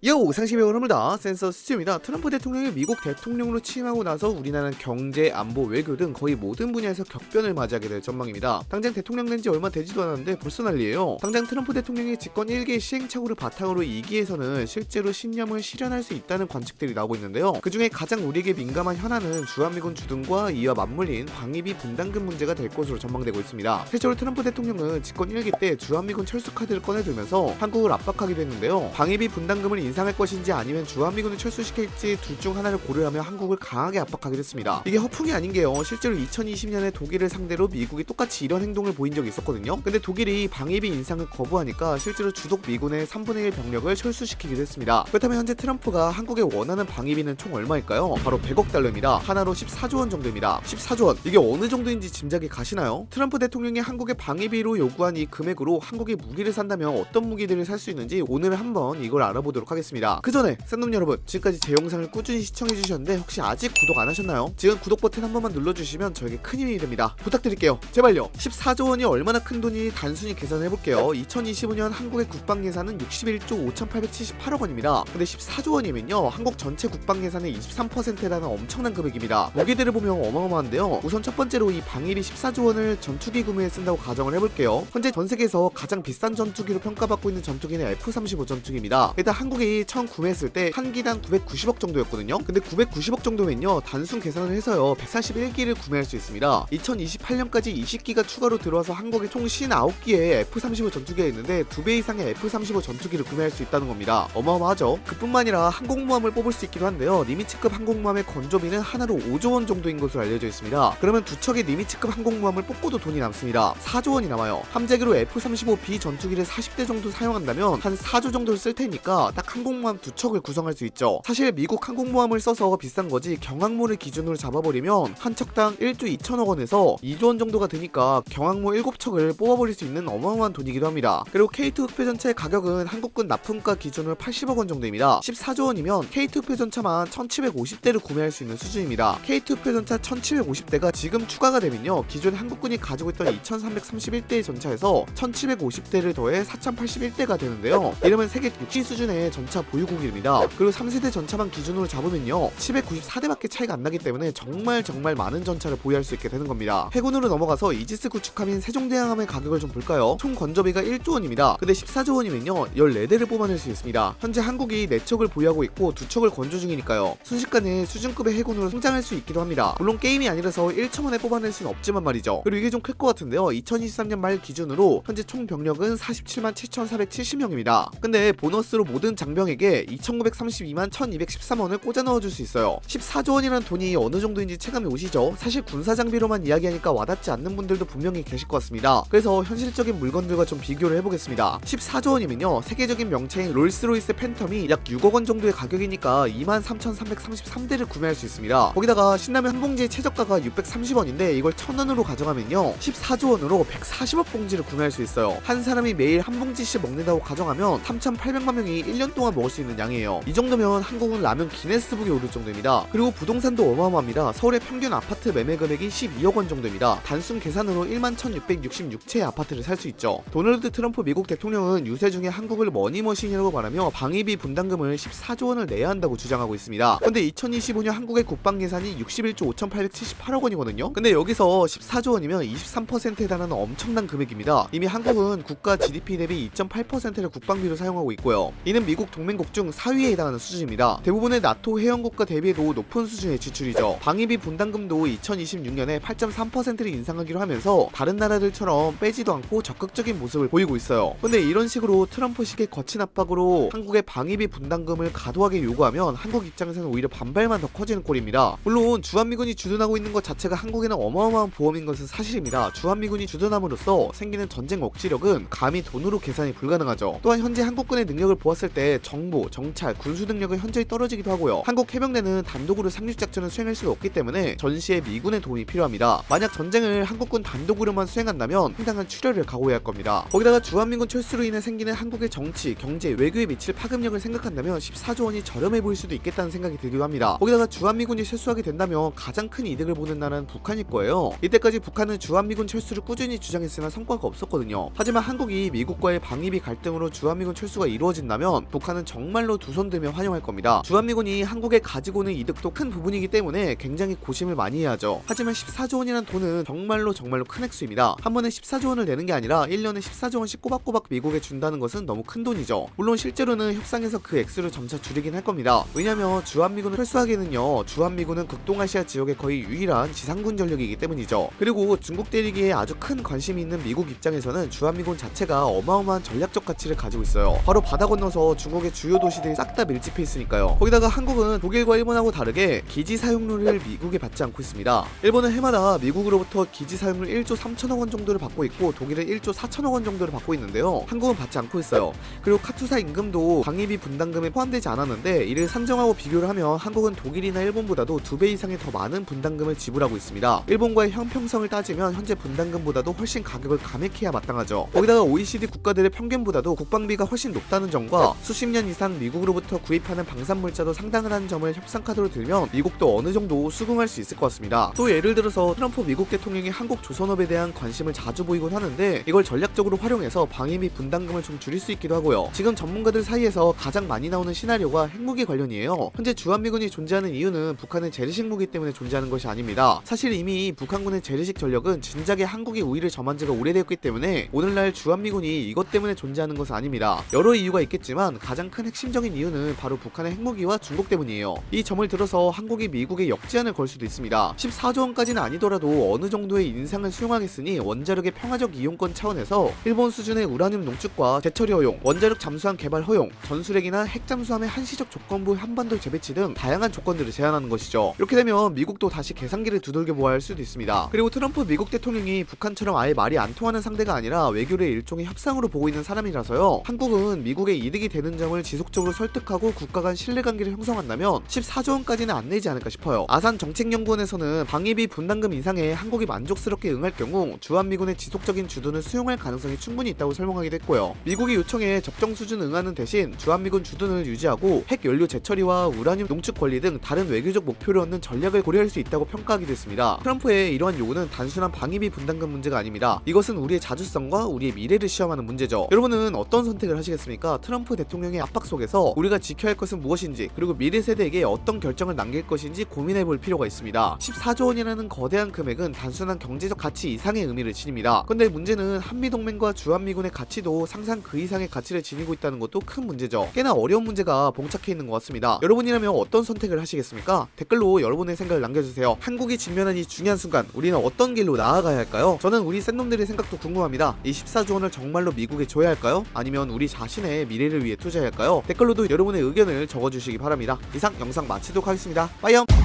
요! 상심의 오름을다 센서 스튜입니다. 트럼프 대통령이 미국 대통령으로 취임하고 나서 우리나라는 경제, 안보, 외교 등 거의 모든 분야에서 격변을 맞이하게 될 전망입니다. 당장 대통령 된 지 얼마 되지도 않았는데 벌써 난리예요. 당장 트럼프 대통령의 집권 1기의 시행착오를 바탕으로 2기에서는 실제로 신념을 실현할 수 있다는 관측들이 나오고 있는데요. 그 중에 가장 우리에게 민감한 현안은 주한미군 주둔과 이와 맞물린 방위비 분담금 문제가 될 것으로 전망되고 있습니다. 실제로 트럼프 대통령은 집권 1기 때 주한미군 철수 카드를 꺼내들면서 한국을 압박하기도 했는데요. 방위비 분담금을 인상할 것인지 아니면 주한미군을 철수시킬지 둘 중 하나를 고려하며 한국을 강하게 압박하기도 했습니다. 이게 허풍이 아닌 게요. 실제로 2020년에 독일을 상대로 미국이 똑같이 이런 행동을 보인 적이 있었거든요. 근데 독일이 방위비 인상을 거부하니까 실제로 주독 미군의 3분의 1 병력을 철수시키기도 했습니다. 그렇다면 현재 트럼프가 한국에 원하는 방위비는 총 얼마일까요? 바로 100억 달러입니다. 하나로 14조 원 정도입니다. 14조 원. 이게 어느 정도인지 짐작이 가시나요? 트럼프 대통령이 한국의 방위비로 요구한 이 금액으로 한국이 무기를 산다면 어떤 무기들을 살 수 있는지 오늘 한번 이걸 알아보도록 하겠습니다. 그 전에 샌놈 여러분, 지금까지 제 영상을 꾸준히 시청해주셨는데 혹시 아직 구독 안 하셨나요? 지금 구독 버튼 한 번만 눌러주시면 저에게 큰 힘이 됩니다. 부탁드릴게요. 제발요. 14조 원이 얼마나 큰 돈이 단순히 계산해볼게요. 2025년 한국의 국방 예산은 61조 5,878억 원입니다. 근데 14조 원이면요, 한국 전체 국방 예산의 23%라는 엄청난 금액입니다. 무기들을 보면 어마어마한데요. 우선 첫 번째로 이 방위비 14조 원을 전투기 구매에 쓴다고 가정을 해볼게요. 현재 전 세계에서 가장 비싼 전투기로 평가받고 있는 전투기는 F-35 전투기입니다. 일단 한국이 처음 구매했을 때 한 기당 990억 정도였거든요. 근데 990억 정도면요, 단순 계산을 해서요 141기를 구매할 수 있습니다. 2028년까지 20기가 추가로 들어와서 한국에 총 59기의 F-35 전투기가 있는데 2배 이상의 F-35 전투기를 구매할 수 있다는 겁니다. 어마어마하죠. 그뿐만 아니라 항공모함을 뽑을 수 있기도 한데요, 니미츠급 항공모함의 건조비는 하나로 5조 원 정도인 것으로 알려져 있습니다. 그러면 두 척의 니미츠급 항공모함을 뽑고도 돈이 남습니다. 4조 원이 남아요. 함재기로 F-35B 전투기를 40대 정도 사용한다면 한 4조 정도를 쓸 테니까 딱 항공모함 두 척을 구성할 수 있죠. 사실 미국 항공모함을 써서 비싼 거지 경항모를 기준으로 잡아버리면 한 척당 1조 2천억 원에서 2조 원 정도가 드니까 경항모 7척을 뽑아버릴 수 있는 어마어마한 돈이기도 합니다. 그리고 K2 흑표전차의 가격은 한국군 납품가 기준으로 80억 원 정도입니다. 14조 원이면 K2 흑표전차만 1750대를 구매할 수 있는 수준입니다. K2 흑표전차 1750대가 지금 추가가 되면요, 기존 한국군이 가지고 있던 2331대의 전차에서 1750대를 더해 4081대가 되는데요. 이러면 세계 6위 수준의 전차 보유국입니다. 그리고 3세대 전차만 기준으로 잡으면요 794대밖에 차이가 안 나기 때문에 정말 많은 전차를 보유할 수 있게 되는 겁니다. 해군으로 넘어가서 이지스 구축함인 세종대왕함의 가격을 좀 볼까요? 총 건조비가 1조 원입니다. 근데 14조 원이면요 14대를 뽑아낼 수 있습니다. 현재 한국이 4척을 보유하고 있고 2척을 건조 중이니까요, 순식간에 수준급의 해군으로 성장할 수 있기도 합니다. 물론 게임이 아니라서 1초 만에 뽑아낼 수는 없지만 말이죠. 그리고 이게 좀 클 것 같은데요, 2023년 말 기준으로 현재 총 병력은 47만 7,470명입니다. 근데 보너스로 모든 장병에게 2,932만 1,213원을 꽂아 넣어줄 수 있어요. 14조 원이라는 돈이 어느 정도인지 체감이 오시죠? 사실 군사 장비로만 이야기하니까 와닿지 않는 분들도 분명히 계실 것 같습니다. 그래서 현실적인 물건들과 좀 비교를 해보겠습니다. 14조 원이면요 세계적인 명체인 롤스로이스 팬텀이 약 6억 원 정도의 가격이니까 23,333대를 구매할 수 있습니다. 거기다가 신라면 한 봉지의 최저가가 630원인데 이걸 1,000원으로 가져가면요 14조 원으로 140억 봉지를 구매할 수 있어요. 한 사람이 매일 한 봉지씩 먹는다고 가정하면 3,800만 명이 1년 동안 먹을 수 있는 양이에요. 이 정도면 한국은 라면 기네스북에 오를 정도입니다. 그리고 부동산도 어마어마합니다. 서울의 평균 아파트 매매 금액이 12억 원 정도입니다. 단순 계산으로 11,666채의 아파트를 살 수 있죠. 도널드 트럼프 미국 대통령은 유세 중에 한국을 머니머신이라고 말하며 방위비 분담금을 14조 원을 내야 한다고 주장하고 있습니다. 근데 2025년 한국의 국방 예산이 61조 5,878억 원이거든요. 근데 여기서 14조 원이면 23%에 달하는 엄청난 금액입니다. 이미 한국은 국가 GDP 대비 2.8%를 국방비로 사용하고 있고요. 이는 미국 동맹국 중 4위에 해당하는 수준입니다. 대부분의 나토 회원국가 대비해도 높은 수준의 지출이죠. 방위비 분담금도 2026년에 8.3%를 인상하기로 하면서 다른 나라들처럼 빼지도 않고 적극적인 모습을 보이고 있어요. 근데 이런 식으로 트럼프식의 거친 압박으로 한국의 방위비 분담금을 과도하게 요구하면 한국 입장에서는 오히려 반발만 더 커지는 꼴입니다. 물론 주한미군이 주둔하고 있는 것 자체가 한국에는 어마어마한 보험인 것은 사실입니다. 주한미군이 주둔함으로써 생기는 전쟁 억지력은 감히 돈으로 계산이 불가능하죠. 또한 현재 한국군의 능력을 보았을 때 정보, 정찰, 군수 능력은 현저히 떨어지기도 하고요. 한국 해병대는 단독으로 상륙작전을 수행할 수 없기 때문에 전시에 미군의 도움이 필요합니다. 만약 전쟁을 한국군 단독으로만 수행한다면 상당한 출혈을 각오해야 할 겁니다. 거기다가 주한미군 철수로 인해 생기는 한국의 정치, 경제, 외교에 미칠 파급력을 생각한다면 14조 원이 저렴해 보일 수도 있겠다는 생각이 들기도 합니다. 거기다가 주한미군이 철수하게 된다면 가장 큰 이득을 보는 나라는 북한일 거예요. 이때까지 북한은 주한미군 철수를 꾸준히 주장했으나 성과가 없었거든요. 하지만 한국이 미국과의 방위비 갈등으로 주한미군 철수가 이루어진다면 북한은 북한은 정말로 두 손 들며 환영할 겁니다. 주한미군이 한국에 가지고 오는 이득도 큰 부분이기 때문에 굉장히 고심을 많이 해야 하죠. 하지만 14조 원이란 돈은 정말로 큰 액수입니다. 한 번에 14조 원을 내는 게 아니라 1년에 14조 원씩 꼬박꼬박 미국에 준다는 것은 너무 큰 돈이죠. 물론 실제로는 협상에서 그 액수를 점차 줄이긴 할 겁니다. 왜냐면 주한미군을 철수하기에는요, 주한미군은 극동아시아 지역의 거의 유일한 지상군 전력이기 때문이죠. 그리고 중국 때리기에 아주 큰 관심이 있는 미국 입장에서는 주한미군 자체가 어마어마한 전략적 가치를 가지고 있어요. 바로 바다 건너서 중국의 주요 도시들이 싹 다 밀집해 있으니까요. 거기다가 한국은 독일과 일본하고 다르게 기지 사용료를 미국에 받지 않고 있습니다. 일본은 해마다 미국으로부터 기지 사용료 1조 3천억 원 정도를 받고 있고 독일은 1조 4천억 원 정도를 받고 있는데요. 한국은 받지 않고 있어요. 그리고 카투사 임금도 방위비 분담금에 포함되지 않았는데 이를 산정하고 비교를 하면 한국은 독일이나 일본보다도 2배 이상의 더 많은 분담금을 지불하고 있습니다. 일본과의 형평성을 따지면 현재 분담금보다도 훨씬 가격을 감액해야 마땅하죠. 거기다가 OECD 국가들의 평균보다도 국방비가 훨씬 높다는 점과 수십 년 이상 미국으로부터 구입하는 방산물자도 상당하다는 점을 협상 카드로 들면 미국도 어느 정도 수긍할 수 있을 것 같습니다. 또 예를 들어서 트럼프 미국 대통령이 한국 조선업에 대한 관심을 자주 보이곤 하는데 이걸 전략적으로 활용해서 방위비 분담금을 좀 줄일 수 있기도 하고요. 지금 전문가들 사이에서 가장 많이 나오는 시나리오가 핵무기 관련이에요. 현재 주한미군이 존재하는 이유는 북한의 재래식 무기 때문에 존재하는 것이 아닙니다. 사실 이미 북한군의 재래식 전력은 진작에 한국의 우위를 점한 지가 오래되었기 때문에 오늘날 주한미군이 이것 때문에 존재하는 것은 아닙니다. 여러 이유가 있겠지만 가장 큰 핵심적인 이유는 바로 북한의 핵무기와 중국 때문이에요. 이 점을 들어서 한국이 미국에 역제한을 걸 수도 있습니다. 14조 원까지는 아니더라도 어느 정도의 인상을 수용하겠으니 원자력의 평화적 이용권 차원에서 일본 수준의 우라늄 농축과 재처리 허용, 원자력 잠수함 개발 허용, 전술핵이나 핵 잠수함의 한시적 조건부 한반도 재배치 등 다양한 조건들을 제한하는 것이죠. 이렇게 되면 미국도 다시 계산기를 두들겨 보아야 할 수도 있습니다. 그리고 트럼프 미국 대통령이 북한처럼 아예 말이 안 통하는 상대가 아니라 외교를 일종의 협상으로 보고 있는 사람이라서요. 한국은 미국의 이득이 되는 점을 지속적으로 설득하고 국가 간 신뢰관계를 형성한다면 14조 원까지는 안 내지 않을까 싶어요. 아산 정책연구원에서는 방위비 분담금 인상에 한국이 만족스럽게 응할 경우 주한미군의 지속적인 주둔을 수용할 가능성이 충분히 있다고 설명하기도 했고요. 미국이 요청에 적정 수준 응하는 대신 주한미군 주둔을 유지하고 핵 연료 재처리와 우라늄 농축 권리 등 다른 외교적 목표를 얻는 전략을 고려할 수 있다고 평가하기도 했습니다. 트럼프의 이러한 요구는 단순한 방위비 분담금 문제가 아닙니다. 이것은 우리의 자주성과 우리의 미래를 시험하는 문제죠. 여러분은 어떤 선택을 하시겠습니까? 트럼프 대통령의 압박 속에서 우리가 지켜야 할 것은 무엇인지, 그리고 미래 세대에게 어떤 결정을 남길 것인지 고민해 볼 필요가 있습니다. 14조 원이라는 거대한 금액은 단순한 경제적 가치 이상의 의미를 지닙니다. 근데 문제는 한미동맹과 주한미군의 가치도 상상 그 이상의 가치를 지니고 있다는 것도 큰 문제죠. 꽤나 어려운 문제가 봉착해 있는 것 같습니다. 여러분이라면 어떤 선택을 하시겠습니까? 댓글로 여러분의 생각을 남겨주세요. 한국이 직면한 이 중요한 순간 우리는 어떤 길로 나아가야 할까요? 저는 우리 샌놈들의 생각도 궁금합니다. 이 14조 원을 정말로 미국에 줘야 할까요? 아니면 우리 자신의 미래를 위해 투자해야 할까요? 댓글로도 여러분의 의견을 적어주시기 바랍니다. 이상 영상 마치도록 하겠습니다. 빠이염!